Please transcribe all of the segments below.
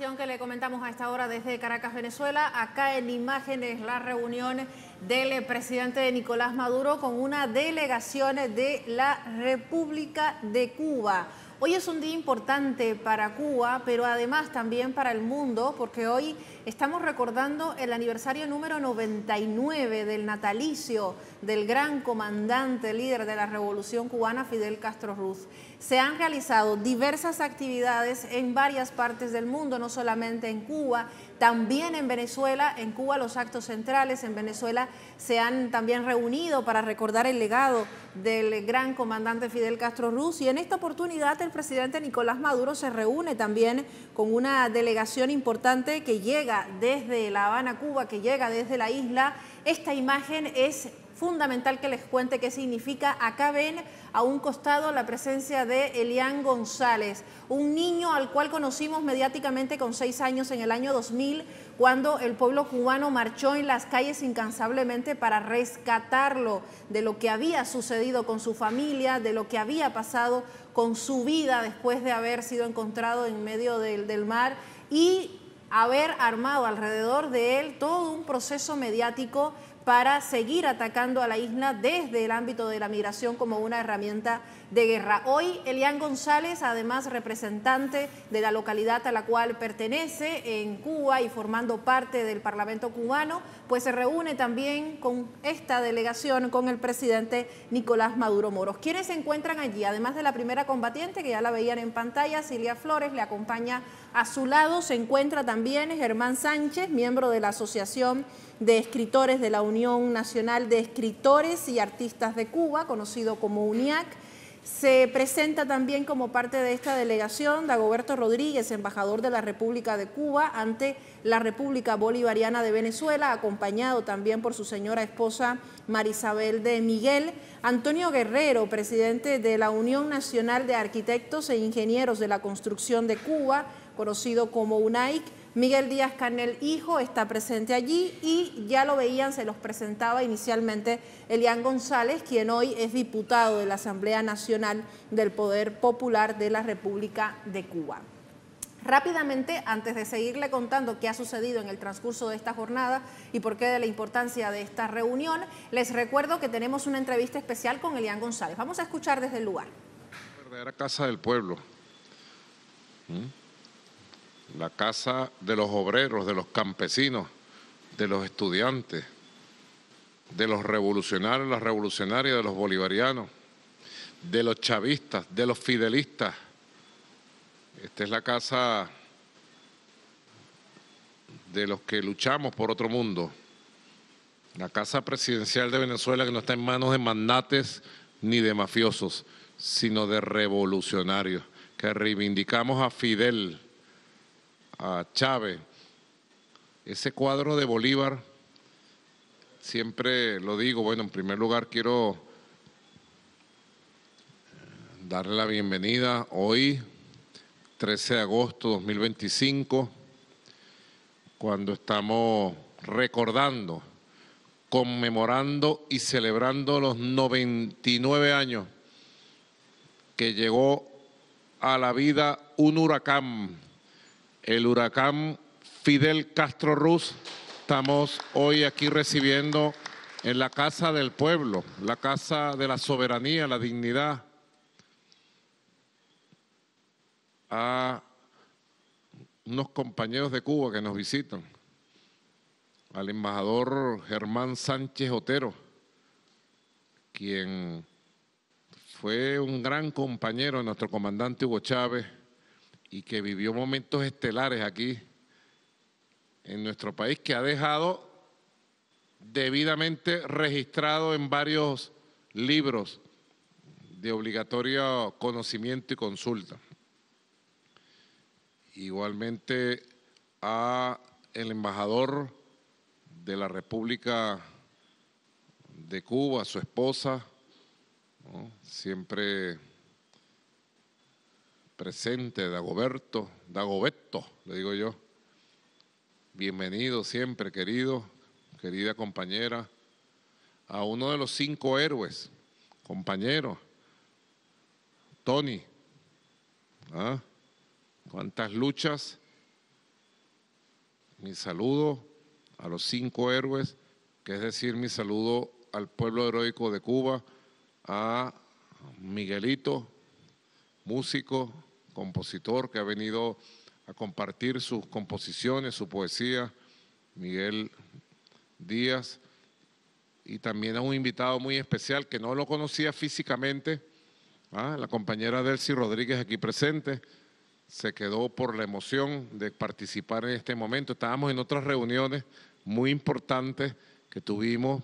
información que le comentamos a esta hora desde Caracas, Venezuela. Acá en imágenes la reunión del presidente Nicolás Maduro con una delegación de la República de Cuba. Hoy es un día importante para Cuba, pero además también para el mundo, porque hoy estamos recordando el aniversario número 99 del natalicio del gran comandante, líder de la Revolución Cubana, Fidel Castro Ruz. Se han realizado diversas actividades en varias partes del mundo, no solamente en Cuba, también en Venezuela. En Cuba los actos centrales, en Venezuela se han también reunido para recordar el legado del gran comandante Fidel Castro Ruz, y en esta oportunidad el presidente Nicolás Maduro se reúne también con una delegación importante que llega desde La Habana, Cuba, que llega desde la isla. Esta imagen es fundamental que les cuente qué significa. Acá ven a un costado la presencia de Elian González, un niño al cual conocimos mediáticamente con 6 años en el año 2000, cuando el pueblo cubano marchó en las calles incansablemente para rescatarlo de lo que había sucedido con su familia, de lo que había pasado con su vida después de haber sido encontrado en medio del mar y haber armado alrededor de él todo un proceso mediático para seguir atacando a la isla desde el ámbito de la migración como una herramienta de guerra. Hoy Elian González, además representante de la localidad a la cual pertenece en Cuba y formando parte del Parlamento cubano, pues se reúne también con esta delegación con el presidente Nicolás Maduro Moros. ¿Quiénes se encuentran allí? Además de la primera combatiente, que ya la veían en pantalla, Cilia Flores, le acompaña a su lado. Se encuentra también Germán Sánchez, miembro de la Asociación de Escritores de la Unión Nacional de Escritores y Artistas de Cuba, conocido como UNIAC. Se presenta también como parte de esta delegación Dagoberto Rodríguez, embajador de la República de Cuba ante la República Bolivariana de Venezuela, acompañado también por su señora esposa Marisabel de Miguel. Antonio Guerrero, presidente de la Unión Nacional de Arquitectos e Ingenieros de la Construcción de Cuba, conocido como UNAIC. Miguel Díaz-Canel, hijo, está presente allí, y ya lo veían, se los presentaba inicialmente Elian González, quien hoy es diputado de la Asamblea Nacional del Poder Popular de la República de Cuba. Rápidamente, antes de seguirle contando qué ha sucedido en el transcurso de esta jornada y por qué de la importancia de esta reunión, les recuerdo que tenemos una entrevista especial con Elian González. Vamos a escuchar desde el lugar. La verdadera casa del pueblo. La casa de los obreros, de los campesinos, de los estudiantes, de los revolucionarios, las revolucionarias, de los bolivarianos, de los chavistas, de los fidelistas. Esta es la casa de los que luchamos por otro mundo. La casa presidencial de Venezuela, que no está en manos de magnates ni de mafiosos, sino de revolucionarios, que reivindicamos a Fidel, a Chávez. Ese cuadro de Bolívar, siempre lo digo. Bueno, en primer lugar quiero darle la bienvenida hoy, 13 de agosto de 2025, cuando estamos recordando, conmemorando y celebrando los 99 años que llegó a la vida un huracán, el huracán Fidel Castro Ruz. Estamos hoy aquí recibiendo en la Casa del Pueblo, la Casa de la Soberanía, la Dignidad, a unos compañeros de Cuba que nos visitan, al embajador Germán Sánchez Otero, quien fue un gran compañero de nuestro comandante Hugo Chávez y que vivió momentos estelares aquí en nuestro país, que ha dejado debidamente registrado en varios libros de obligatorio conocimiento y consulta. Igualmente a el embajador de la República de Cuba, su esposa, ¿no? Siempre presente, Dagoberto, le digo yo. Bienvenido siempre, querida compañera, a uno de los 5 héroes, compañero, Tony. ¿Ah? Cuántas luchas mi saludo a los 5 héroes, que es decir, mi saludo al pueblo heroico de Cuba, a Miguelito, músico, compositor, que ha venido a compartir sus composiciones, su poesía, Miguel Díaz, y también a un invitado muy especial que no lo conocía físicamente, la compañera Delcy Rodríguez aquí presente. Se quedó por la emoción de participar en este momento. Estábamos en otras reuniones muy importantes que tuvimos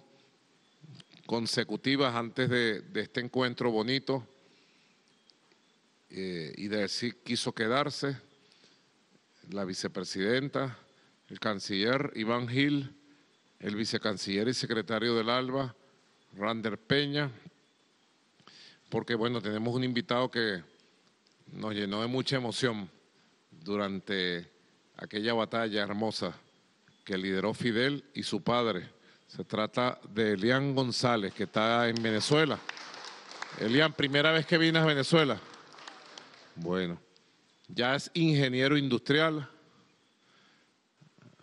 consecutivas antes de este encuentro bonito, y Delcy quiso quedarse, la vicepresidenta, el canciller Iván Gil, el vicecanciller y secretario del ALBA, Rander Peña, porque bueno, tenemos un invitado que nos llenó de mucha emoción durante aquella batalla hermosa que lideró Fidel y su padre. Se trata de Elian González, que está en Venezuela. Elian, ¿primera vez que vienes a Venezuela? Bueno, ya es ingeniero industrial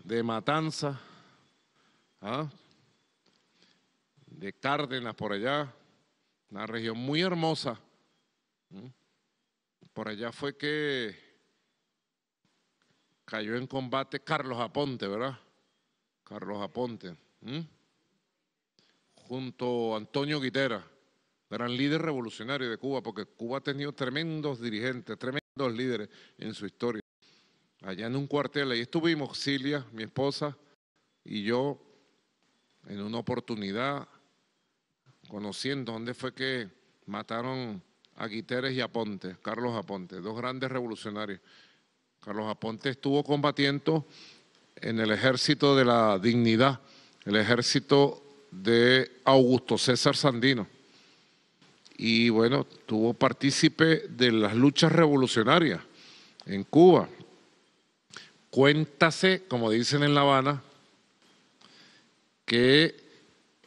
de Matanza, de Cárdenas por allá, una región muy hermosa. Por allá fue que cayó en combate Carlos Aponte, ¿verdad? Carlos Aponte, junto a Antonio Guitera, gran líder revolucionario de Cuba, porque Cuba ha tenido tremendos dirigentes, tremendos líderes en su historia. Allá en un cuartel, ahí estuvimos Cilia, mi esposa, y yo, en una oportunidad, conociendo dónde fue que mataron a Guiteres y Aponte, Carlos Aponte, 2 grandes revolucionarios. Carlos Aponte estuvo combatiendo en el Ejército de la Dignidad, el ejército de Augusto César Sandino. Y bueno, tuvo partícipe de las luchas revolucionarias en Cuba. Cuéntase, como dicen en La Habana, que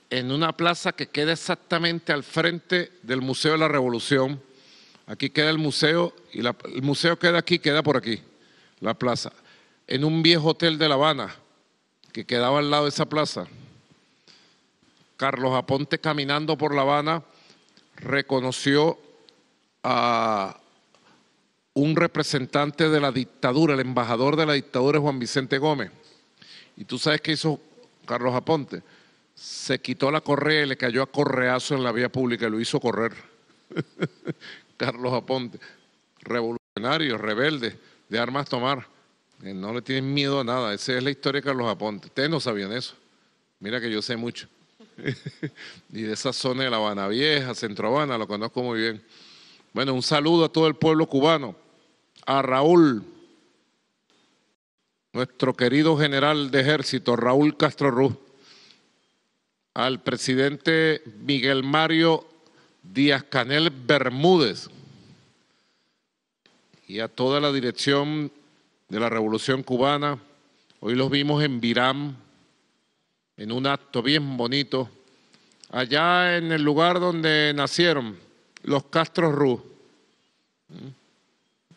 en una plaza que queda exactamente al frente del Museo de la Revolución, aquí queda el museo, y el museo queda aquí, queda por aquí, la plaza, en un viejo hotel de La Habana, que quedaba al lado de esa plaza. Carlos Aponte, caminando por La Habana, reconoció a un representante de la dictadura, el embajador de la dictadura, Juan Vicente Gómez. ¿Y tú sabes qué hizo Carlos Aponte? Se quitó la correa y le cayó a correazo en la vía pública y lo hizo correr. Carlos Aponte, revolucionario, rebelde, de armas tomar. No le tienen miedo a nada. Esa es la historia de Carlos Aponte. Ustedes no sabían eso. Mira que yo sé mucho. Y de esa zona de La Habana Vieja, Centro Habana, lo conozco muy bien. Bueno, un saludo a todo el pueblo cubano. A Raúl, nuestro querido general de ejército, Raúl Castro Ruz. Al presidente Miguel Mario Díaz-Canel Bermúdez y a toda la dirección de la Revolución Cubana. Hoy los vimos en Biram, en un acto bien bonito, allá en el lugar donde nacieron los Castro Ruz.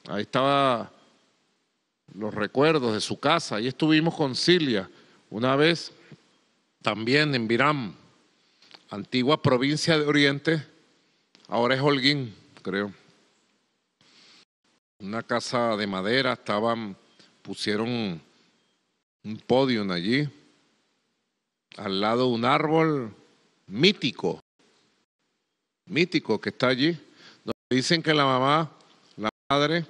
Ahí estaban los recuerdos de su casa. Ahí estuvimos con Cilia una vez, también en Biram, antigua provincia de Oriente, ahora es Holguín, creo. Una casa de madera, pusieron un podio allí, al lado de un árbol mítico que está allí, donde dicen que la mamá, la madre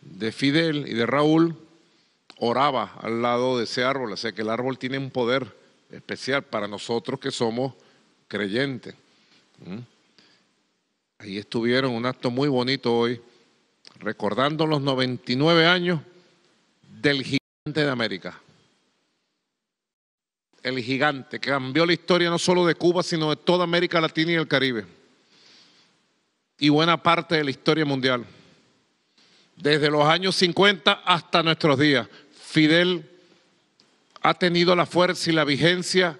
de Fidel y de Raúl, oraba al lado de ese árbol. O sea que el árbol tiene un poder especial para nosotros que somos creyentes. Ahí estuvieron, un acto muy bonito hoy, recordando los 99 años del gigante de América. El gigante que cambió la historia no solo de Cuba, sino de toda América Latina y el Caribe. Y buena parte de la historia mundial. Desde los años 50 hasta nuestros días, Fidel ha tenido la fuerza y la vigencia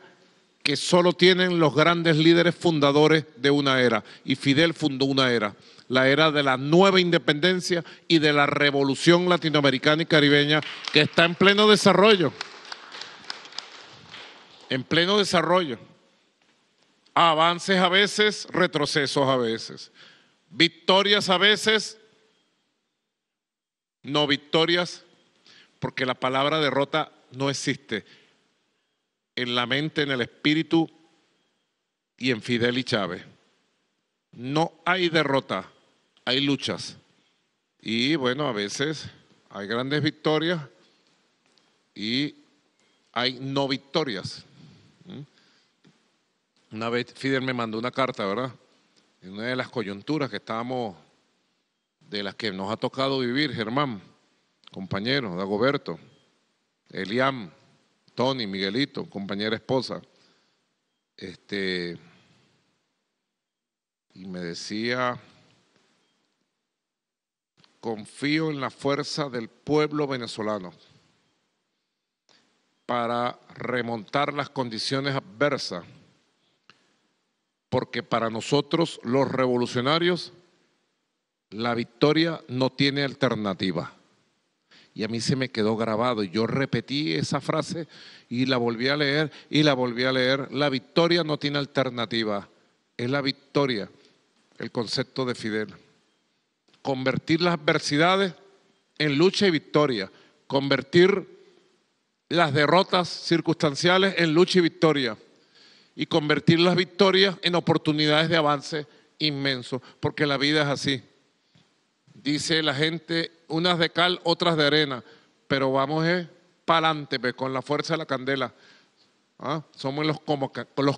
que solo tienen los grandes líderes fundadores de una era. Y Fidel fundó una era, la era de la nueva independencia y de la revolución latinoamericana y caribeña que está en pleno desarrollo. en pleno desarrollo. Avances a veces, retrocesos a veces. Victorias a veces, no victorias, porque la palabra derrota no existe en la mente, en el espíritu y en Fidel y Chávez. No hay derrota, hay luchas. Y bueno, a veces hay grandes victorias y hay no victorias. Una vez Fidel me mandó una carta, ¿verdad? En una de las coyunturas que estábamos, de las que nos ha tocado vivir, Germán, compañero, Dagoberto, Eliam, Tony, Miguelito, compañera esposa. Y me decía: confío en la fuerza del pueblo venezolano para remontar las condiciones adversas, porque para nosotros los revolucionarios la victoria no tiene alternativa. Y a mí se me quedó grabado y yo repetí esa frase y la volví a leer y la volví a leer. La victoria no tiene alternativa, es la victoria, el concepto de Fidel. Convertir las adversidades en lucha y victoria, convertir las derrotas circunstanciales en lucha y victoria, y convertir las victorias en oportunidades de avance inmenso, porque la vida es así. Dice la gente, unas de cal, otras de arena, pero vamos para adelante, pues, con la fuerza de la candela. Somos los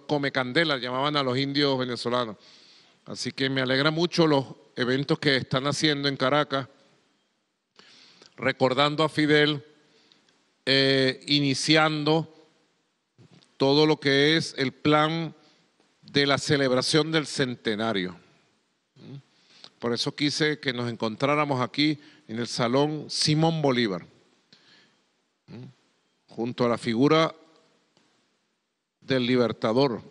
come candelas, llamaban a los indios venezolanos. Así que me alegra mucho los eventos que están haciendo en Caracas, recordando a Fidel, iniciando todo lo que es el plan de la celebración del centenario. Por eso quise que nos encontráramos aquí en el Salón Simón Bolívar, junto a la figura del Libertador,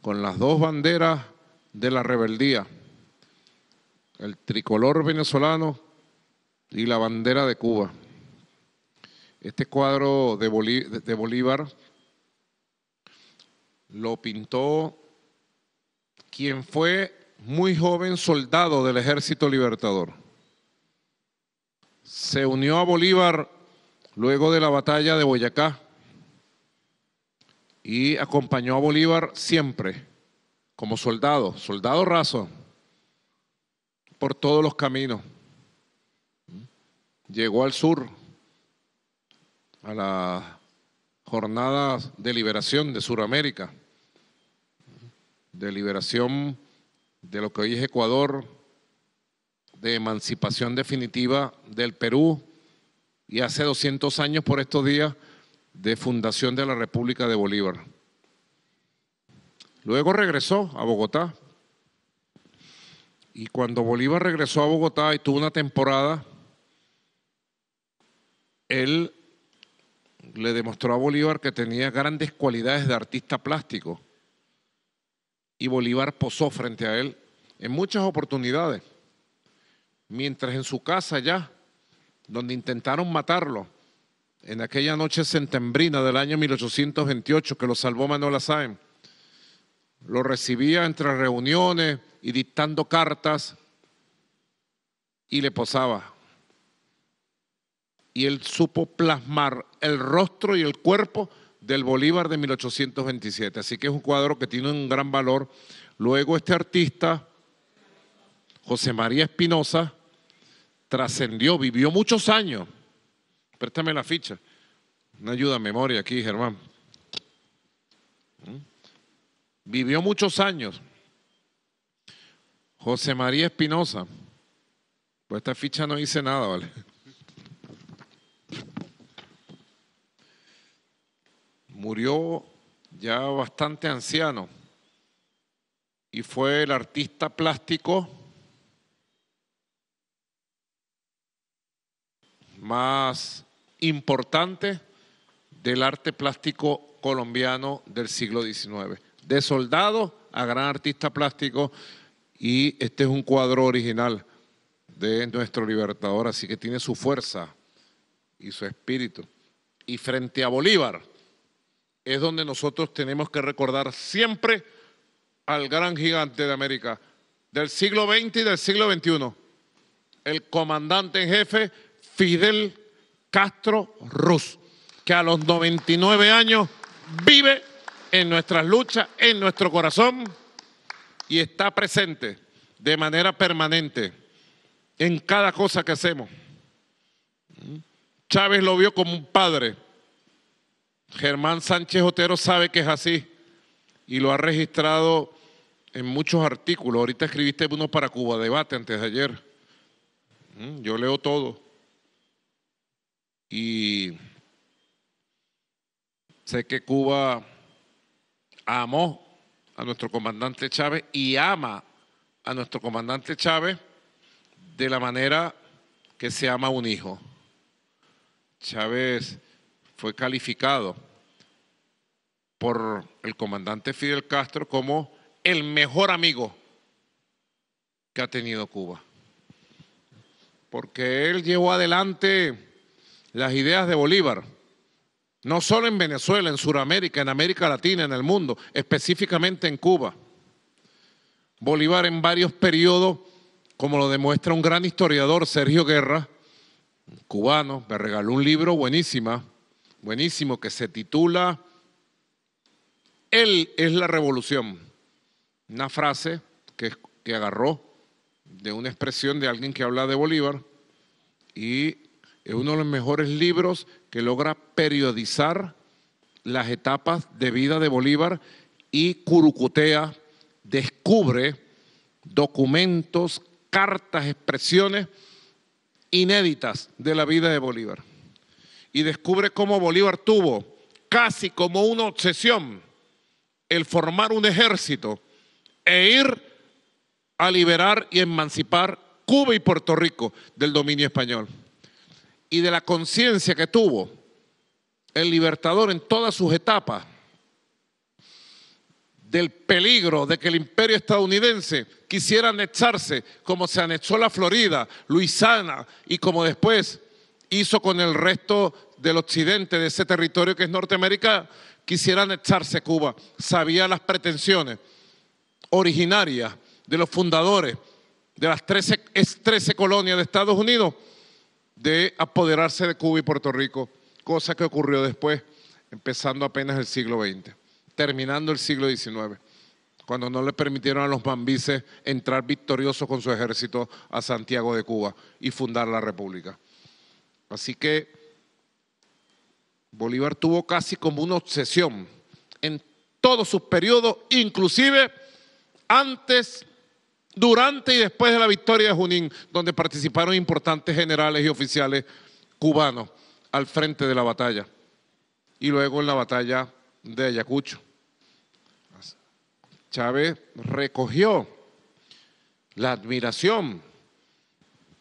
con las dos banderas de la rebeldía, el tricolor venezolano y la bandera de Cuba. Este cuadro de Bolívar lo pintó quien fue muy joven soldado del Ejército Libertador. Se unió a Bolívar luego de la batalla de Boyacá y acompañó a Bolívar siempre como soldado, soldado raso, por todos los caminos. Llegó al sur a las jornadas de liberación de Sudamérica, de liberación de lo que hoy es Ecuador, de emancipación definitiva del Perú, y hace 200 años por estos días de fundación de la República de Bolívar. Luego regresó a Bogotá, y cuando Bolívar regresó a Bogotá y tuvo una temporada, él le demostró a Bolívar que tenía grandes cualidades de artista plástico, y Bolívar posó frente a él en muchas oportunidades, mientras en su casa allá, donde intentaron matarlo, en aquella noche septembrina del año 1828 que lo salvó Manuel Sáenz, lo recibía entre reuniones y dictando cartas y le posaba. Y él supo plasmar el rostro y el cuerpo del Bolívar de 1827. Así que es un cuadro que tiene un gran valor. Luego este artista, José María Espinosa, trascendió, vivió muchos años. Préstame la ficha. Una ayuda a memoria aquí, Germán. Vivió muchos años. José María Espinosa. Pues esta ficha no dice nada, ¿vale? Murió ya bastante anciano y fue el artista plástico más importante del arte plástico colombiano del siglo XIX. De soldado a gran artista plástico, y este es un cuadro original de nuestro Libertador, así que tiene su fuerza y su espíritu. Y frente a Bolívar, es donde nosotros tenemos que recordar siempre al gran gigante de América, del siglo XX y del siglo XXI, el comandante en jefe Fidel Castro Ruz, que a los 99 años vive en nuestras luchas, en nuestro corazón, y está presente de manera permanente en cada cosa que hacemos. Chávez lo vio como un padre. Germán Sánchez Otero sabe que es así y lo ha registrado en muchos artículos. Ahorita escribiste uno para Cuba Debate antes de ayer. Yo leo todo. Y sé que Cuba amó a nuestro comandante Chávez y ama a nuestro comandante Chávez de la manera que se ama a un hijo. Chávez fue calificado por el comandante Fidel Castro como el mejor amigo que ha tenido Cuba, porque él llevó adelante las ideas de Bolívar, no solo en Venezuela, en Sudamérica, en América Latina, en el mundo, específicamente en Cuba. Bolívar en varios periodos, como lo demuestra un gran historiador, Sergio Guerra, cubano, me regaló un libro buenísimo, que se titula Él es la revolución. Una frase que agarró de una expresión de alguien que habla de Bolívar, y es uno de los mejores libros que logra periodizar las etapas de vida de Bolívar y curucutea, descubre documentos, cartas, expresiones inéditas de la vida de Bolívar. Y descubre cómo Bolívar tuvo casi como una obsesión el formar un ejército e ir a liberar y emancipar Cuba y Puerto Rico del dominio español. Y de la conciencia que tuvo el Libertador en todas sus etapas, del peligro de que el imperio estadounidense quisiera anexarse, como se anexó la Florida, Luisiana, y como después hizo con el resto del occidente de ese territorio que es Norteamérica, quisiera anexarse Cuba. Sabía las pretensiones originarias de los fundadores de las 13 colonias de Estados Unidos de apoderarse de Cuba y Puerto Rico, cosa que ocurrió después, empezando apenas el siglo XX, terminando el siglo XIX, cuando no le permitieron a los mambises entrar victoriosos con su ejército a Santiago de Cuba y fundar la República. Así que Bolívar tuvo casi como una obsesión en todos sus periodos, inclusive antes, durante y después de la victoria de Junín, donde participaron importantes generales y oficiales cubanos al frente de la batalla, y luego en la batalla de Ayacucho. Chávez recogió la admiración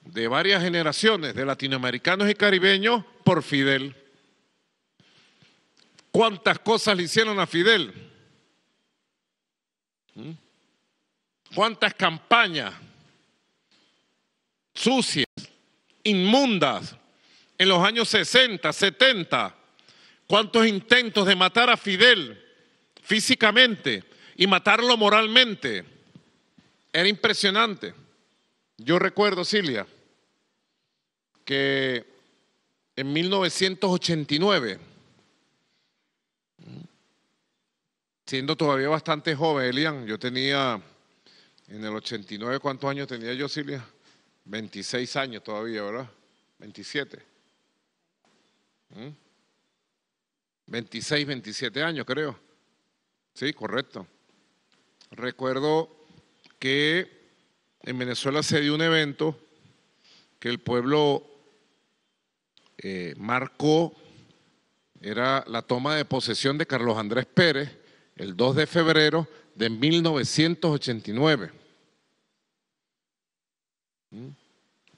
de varias generaciones de latinoamericanos y caribeños por Fidel. ¿Cuántas cosas le hicieron a Fidel? ¿Cuántas campañas sucias, inmundas, en los años 60, 70? ¿Cuántos intentos de matar a Fidel físicamente y matarlo moralmente? Era impresionante. Yo recuerdo, Cilia, que en 1989, siendo todavía bastante joven, Elian, yo tenía, en el 89, ¿cuántos años tenía yo, Cilia? 26 años todavía, ¿verdad? 27. 26, 27 años, creo. Sí, correcto. Recuerdo que en Venezuela se dio un evento que el pueblo marcó, era la toma de posesión de Carlos Andrés Pérez, el 2 de febrero de 1989.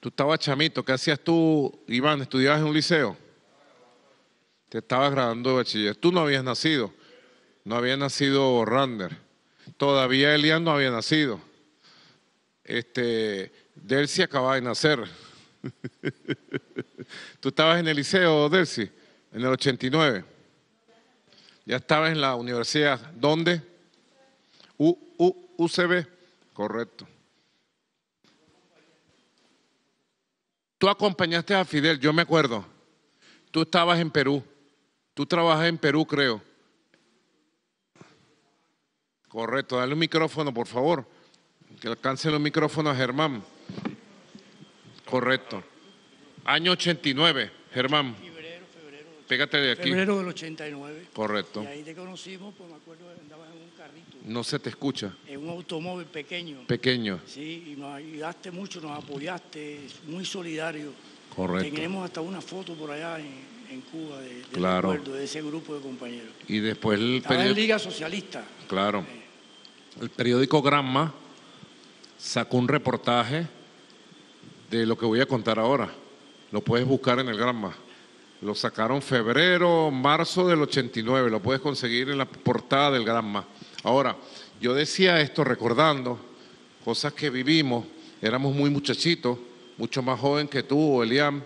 Tú estabas chamito, ¿qué hacías tú, Iván? ¿Estudiabas en un liceo? Te estabas graduando de bachiller. Tú no habías nacido, no había nacido Rander, todavía Elian no había nacido. Delcy acababa de nacer. ¿Tú estabas en el liceo, Delcy? En el 89. Ya estabas en la universidad. ¿Dónde? UCB. Correcto. Tú acompañaste a Fidel, yo me acuerdo. Tú estabas en Perú. Tú trabajas en Perú, creo. Correcto. Dale un micrófono, por favor. Que alcance los micrófonos a Germán. Correcto. Año 89, Germán. Febrero. Pégate de aquí. Febrero del 89. Correcto. Y ahí te conocimos, pues me acuerdo que andabas en un carrito. No se te escucha. En un automóvil pequeño. Pequeño. Sí, y nos ayudaste mucho, nos apoyaste, muy solidario. Correcto. Tenemos hasta una foto por allá en Cuba de Claro. recuerdo de ese grupo de compañeros. Y después el Estaba en periódico. Liga Socialista. Claro. El periódico Granma sacó un reportaje de lo que voy a contar ahora. Lo puedes buscar en el Granma. Lo sacaron febrero, marzo del 89. Lo puedes conseguir en la portada del Granma. Ahora, yo decía esto recordando cosas que vivimos. Éramos muy muchachitos, mucho más joven que tú, Eliam,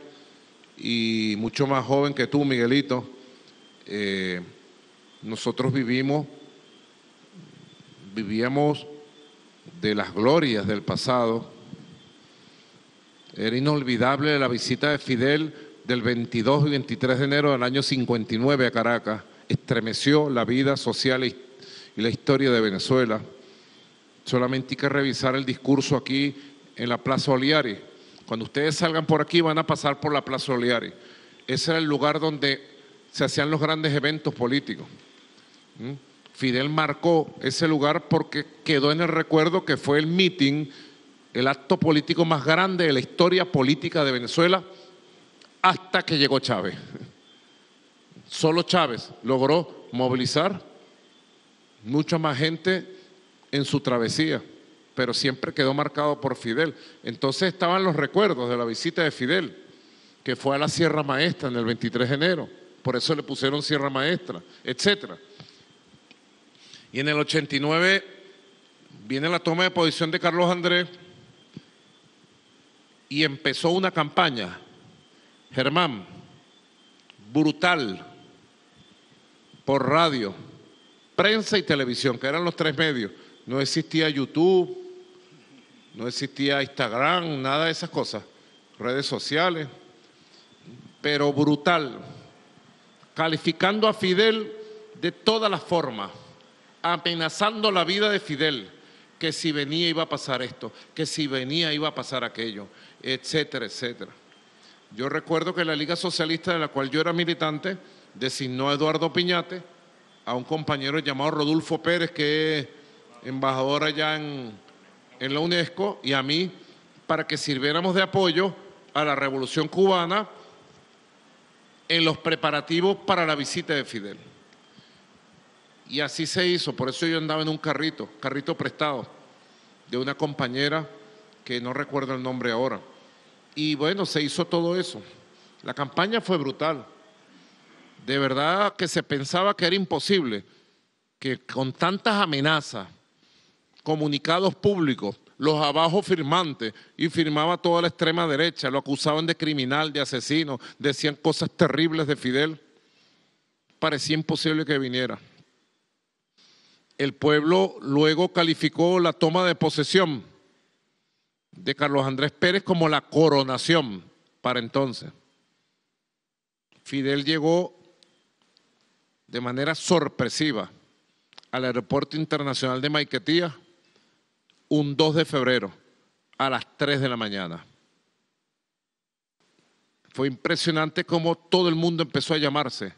y mucho más joven que tú, Miguelito. Nosotros vivíamos de las glorias del pasado. Era inolvidable la visita de Fidel del 22 y 23 de enero del año 59 a Caracas. Estremeció la vida social y la historia de Venezuela. Solamente hay que revisar el discurso aquí en la Plaza Oliari. Cuando ustedes salgan por aquí van a pasar por la Plaza Oliari. Ese era el lugar donde se hacían los grandes eventos políticos. Fidel marcó ese lugar porque quedó en el recuerdo que fue el meeting, el acto político más grande de la historia política de Venezuela hasta que llegó Chávez. Solo Chávez logró movilizar mucha más gente en su travesía, pero siempre quedó marcado por Fidel. Entonces estaban los recuerdos de la visita de Fidel, que fue a la Sierra Maestra en el 23 de enero, por eso le pusieron Sierra Maestra, etcétera. Y en el 89 viene la toma de posición de Carlos Andrés y empezó una campaña, Germán, brutal, por radio, prensa y televisión, que eran los tres medios. No existía YouTube, no existía Instagram, nada de esas cosas, redes sociales, pero brutal, calificando a Fidel de todas las formas, amenazando la vida de Fidel, que si venía iba a pasar esto, que si venía iba a pasar aquello, etcétera, etcétera. Yo recuerdo que la Liga Socialista, de la cual yo era militante, designó a Eduardo Piñate, a un compañero llamado Rodolfo Pérez, que es embajador allá en la UNESCO, y a mí, para que sirviéramos de apoyo a la Revolución Cubana en los preparativos para la visita de Fidel. Y así se hizo, por eso yo andaba en un carrito prestado, de una compañera que no recuerdo el nombre ahora. Y bueno, se hizo todo eso. La campaña fue brutal. De verdad que se pensaba que era imposible, que con tantas amenazas, comunicados públicos, los abajo firmantes, y firmaba toda la extrema derecha, lo acusaban de criminal, de asesino, decían cosas terribles de Fidel. Parecía imposible que viniera. El pueblo luego calificó la toma de posesión de Carlos Andrés Pérez como la coronación para entonces. Fidel llegó de manera sorpresiva al Aeropuerto Internacional de Maiquetía un 2 de febrero a las 3 de la mañana. Fue impresionante cómo todo el mundo empezó a llamarse.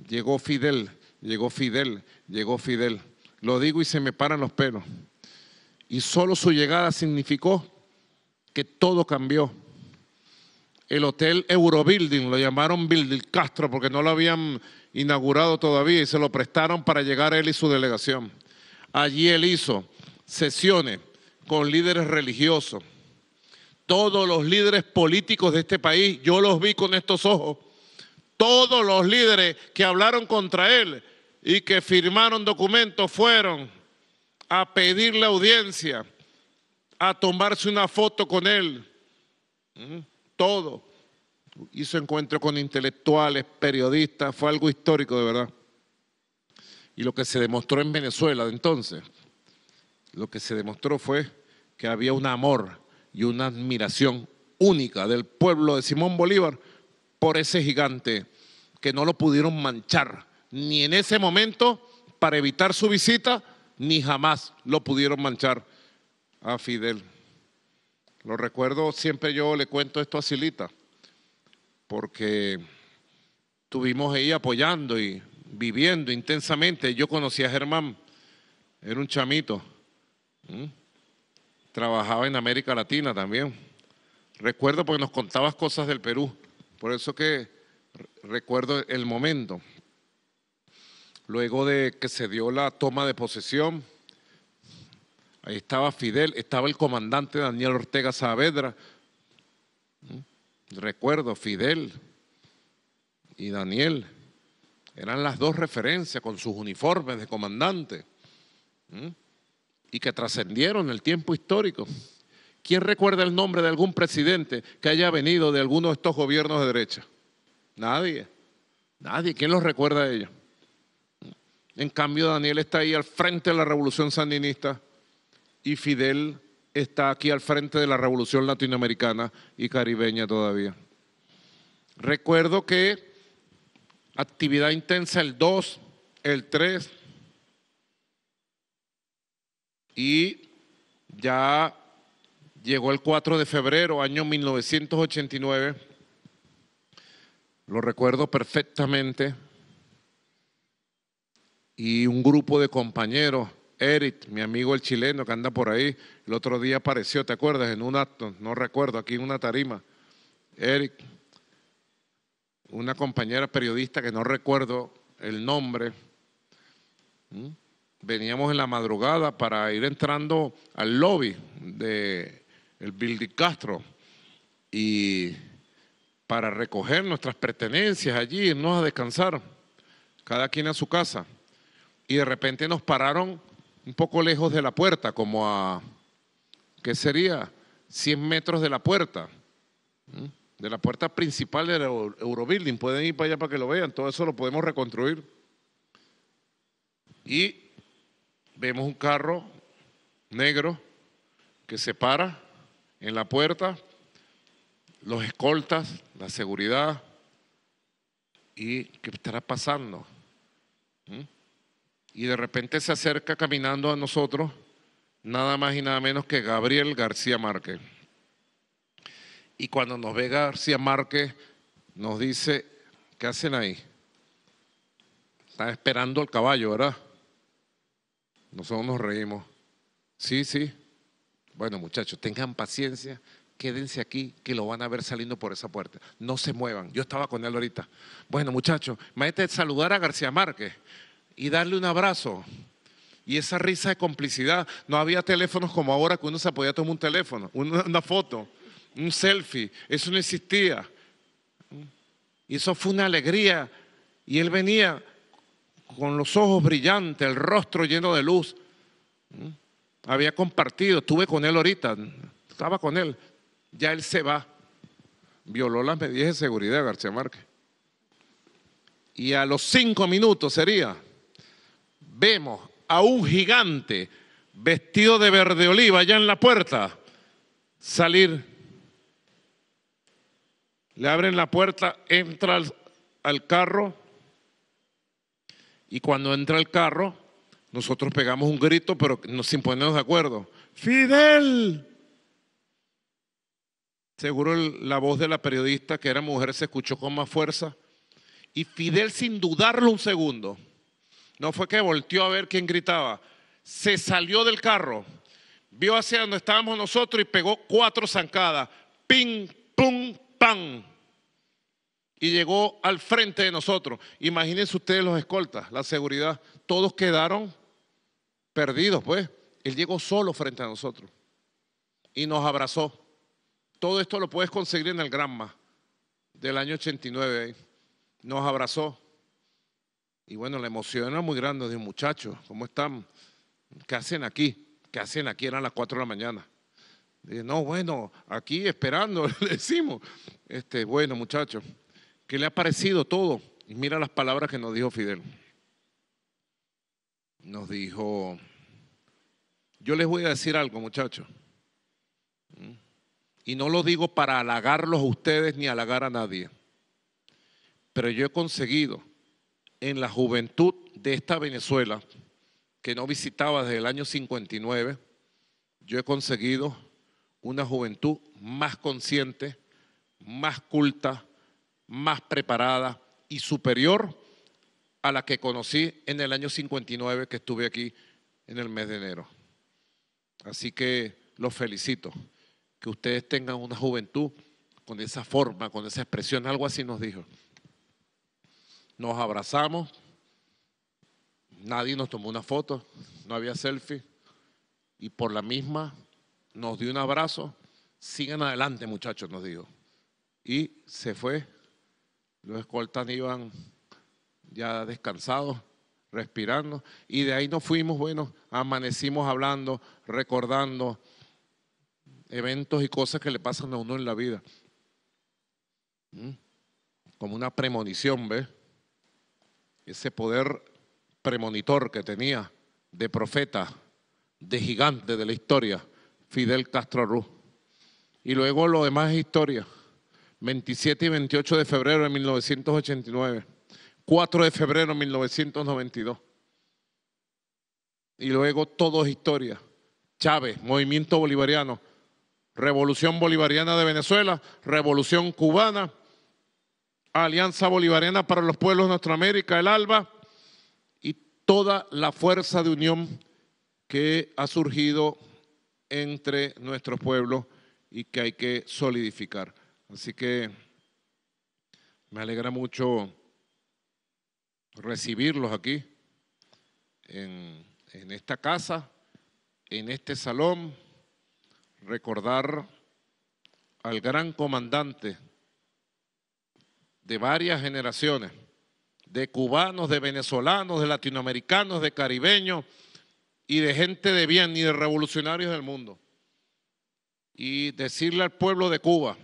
Llegó Fidel, llegó Fidel, llegó Fidel. Lo digo y se me paran los pelos. Y solo su llegada significó que todo cambió. El hotel Eurobuilding, lo llamaron Building Castro porque no lo habían inaugurado todavía y se lo prestaron para llegar él y su delegación. Allí él hizo sesiones con líderes religiosos. Todos los líderes políticos de este país, yo los vi con estos ojos. Todos los líderes que hablaron contra él y que firmaron documentos fueron a pedirle audiencia, a tomarse una foto con él. Todo. Hizo encuentro con intelectuales, periodistas, fue algo histórico de verdad. Y lo que se demostró en Venezuela de entonces, lo que se demostró fue que había un amor y una admiración única del pueblo de Simón Bolívar por ese gigante, que no lo pudieron manchar, ni en ese momento para evitar su visita, ni jamás lo pudieron manchar a Fidel. Lo recuerdo, siempre yo le cuento esto a Silita, porque estuvimos ahí apoyando y viviendo intensamente. Yo conocí a Germán, era un chamito, trabajaba en América Latina también. Recuerdo porque nos contabas cosas del Perú, por eso que recuerdo el momento. Luego de que se dio la toma de posesión, ahí estaba Fidel, estaba el comandante Daniel Ortega Saavedra. Recuerdo, Fidel y Daniel eran las dos referencias con sus uniformes de comandante y que trascendieron el tiempo histórico. ¿Quién recuerda el nombre de algún presidente que haya venido de alguno de estos gobiernos de derecha? Nadie, nadie. ¿Quién los recuerda a ellos? En cambio, Daniel está ahí al frente de la revolución sandinista y Fidel está aquí al frente de la revolución latinoamericana y caribeña todavía. Recuerdo que actividad intensa el 2, el 3 y ya llegó el 4 de febrero, año 1989. Lo recuerdo perfectamente. Y un grupo de compañeros, Eric, mi amigo el chileno que anda por ahí, el otro día apareció, ¿te acuerdas? En un acto, no recuerdo, aquí en una tarima. Eric, una compañera periodista que no recuerdo el nombre. Veníamos en la madrugada para ir entrando al lobby del Bildy Castro y para recoger nuestras pertenencias allí, irnos a descansar, cada quien a su casa. Y de repente nos pararon un poco lejos de la puerta, como a, ¿qué sería? 100 metros de la puerta principal del Eurobuilding. Pueden ir para allá para que lo vean, todo eso lo podemos reconstruir. Y vemos un carro negro que se para en la puerta, los escoltas, la seguridad, y ¿qué estará pasando? Y de repente se acerca caminando a nosotros nada más y nada menos que Gabriel García Márquez. Y cuando nos ve García Márquez nos dice, ¿qué hacen ahí? Están esperando el caballo, ¿verdad? Nosotros nos reímos. Sí, sí. Bueno, muchachos, tengan paciencia, quédense aquí que lo van a ver saliendo por esa puerta. No se muevan. Yo estaba con él ahorita. Bueno, muchachos, imagínate saludar a García Márquez y darle un abrazo. Y esa risa de complicidad. No había teléfonos como ahora que uno se podía tomar un teléfono, una foto, un selfie. Eso no existía. Y eso fue una alegría. Y él venía con los ojos brillantes, el rostro lleno de luz. Había compartido, estuve con él ahorita, estaba con él. Ya él se va. Violó las medidas de seguridad, García Márquez. Y a los 5 minutos vemos a un gigante vestido de verde oliva allá en la puerta salir. Le abren la puerta, entra al carro y cuando entra al carro nosotros pegamos un grito pero sin ponernos de acuerdo. ¡Fidel! Seguro la voz de la periodista que era mujer se escuchó con más fuerza y Fidel sin dudarlo un segundo. No fue que volteó a ver quién gritaba. Se salió del carro, vio hacia donde estábamos nosotros y pegó 4 zancadas. Ping, pum, pam. Y llegó al frente de nosotros. Imagínense ustedes los escoltas, la seguridad. Todos quedaron perdidos, pues. Él llegó solo frente a nosotros y nos abrazó. Todo esto lo puedes conseguir en el Granma del año 89. Nos abrazó. Y bueno, la emoción era muy grande. Dije, muchachos, ¿cómo están? ¿Qué hacen aquí? ¿Qué hacen aquí? Eran las 4 de la mañana. Dije, no, bueno, aquí esperando, le decimos. Bueno, muchachos, ¿qué le ha parecido todo? Y mira las palabras que nos dijo Fidel. nos dijo, yo les voy a decir algo, muchachos, y no lo digo para halagarlos a ustedes ni halagar a nadie, pero yo he conseguido en la juventud de esta Venezuela, que no visitaba desde el año 59, yo he conseguido una juventud más consciente, más culta, más preparada y superior a la que conocí en el año 59, que estuve aquí en el mes de enero. Así que los felicito, que ustedes tengan una juventud con esa forma, con esa expresión, algo así nos dijo. Nos abrazamos, nadie nos tomó una foto, no había selfie, y por la misma nos dio un abrazo. Sigan adelante, muchachos, nos dijo. Y se fue. Los escoltas iban ya descansados, respirando, y de ahí nos fuimos, bueno, amanecimos hablando, recordando eventos y cosas que le pasan a uno en la vida. Como una premonición, ¿ves? Ese poder premonitor que tenía de profeta, de gigante de la historia, Fidel Castro Ruz. Y luego lo demás es historia. 27 y 28 de febrero de 1989, 4 de febrero de 1992. Y luego todo es historia. Chávez, movimiento bolivariano, revolución bolivariana de Venezuela, revolución cubana, Alianza Bolivariana para los Pueblos de Nuestra América, el ALBA, y toda la fuerza de unión que ha surgido entre nuestros pueblos y que hay que solidificar. Así que me alegra mucho recibirlos aquí en esta casa, en este salón, recordar al gran comandante de varias generaciones, de cubanos, de venezolanos, de latinoamericanos, de caribeños y de gente de bien y de revolucionarios del mundo. Y decirle al pueblo de Cuba,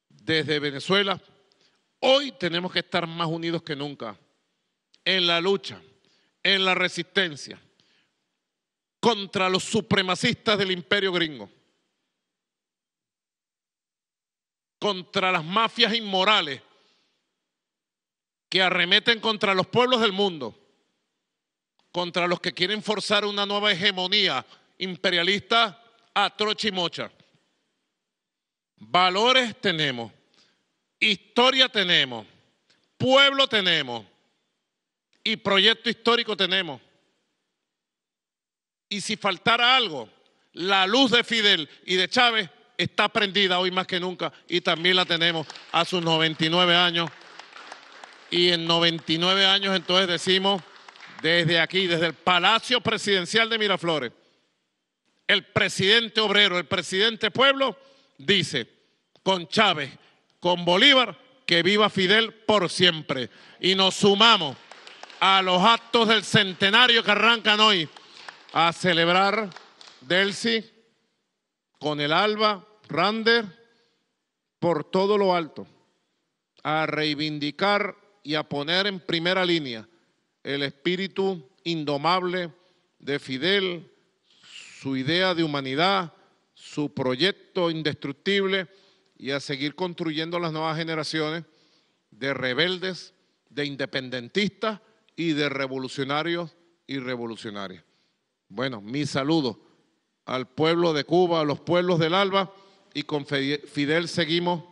desde Venezuela, hoy tenemos que estar más unidos que nunca en la lucha, en la resistencia contra los supremacistas del imperio gringo, contra las mafias inmorales que arremeten contra los pueblos del mundo, contra los que quieren forzar una nueva hegemonía imperialista a trocha y mocha. Valores tenemos, historia tenemos, pueblo tenemos y proyecto histórico tenemos. Y si faltara algo, la luz de Fidel y de Chávez está prendida hoy más que nunca, y también la tenemos a sus 99 años. Y en 99 años entonces decimos, desde aquí, desde el Palacio Presidencial de Miraflores, el presidente obrero, el presidente pueblo, dice, con Chávez, con Bolívar, que viva Fidel por siempre. Y nos sumamos a los actos del centenario que arrancan hoy a celebrar Delcy con el ALBA, Rander, por todo lo alto, a reivindicar y a poner en primera línea el espíritu indomable de Fidel, su idea de humanidad, su proyecto indestructible, y a seguir construyendo las nuevas generaciones de rebeldes, de independentistas y de revolucionarios y revolucionarias. Bueno, mi saludo al pueblo de Cuba, a los pueblos del ALBA, y con Fidel seguimos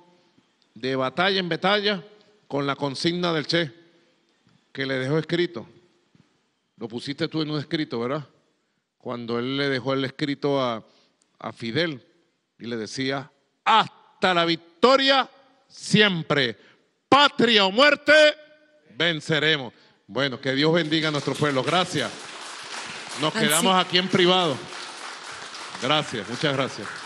de batalla en batalla con la consigna del Che, que le dejó escrito. Lo pusiste tú en un escrito, ¿verdad? Cuando él le dejó el escrito a Fidel y le decía, hasta la victoria siempre, patria o muerte, venceremos. Bueno, que Dios bendiga a nuestro pueblo. Gracias. Nos quedamos aquí en privado. Gracias, muchas gracias.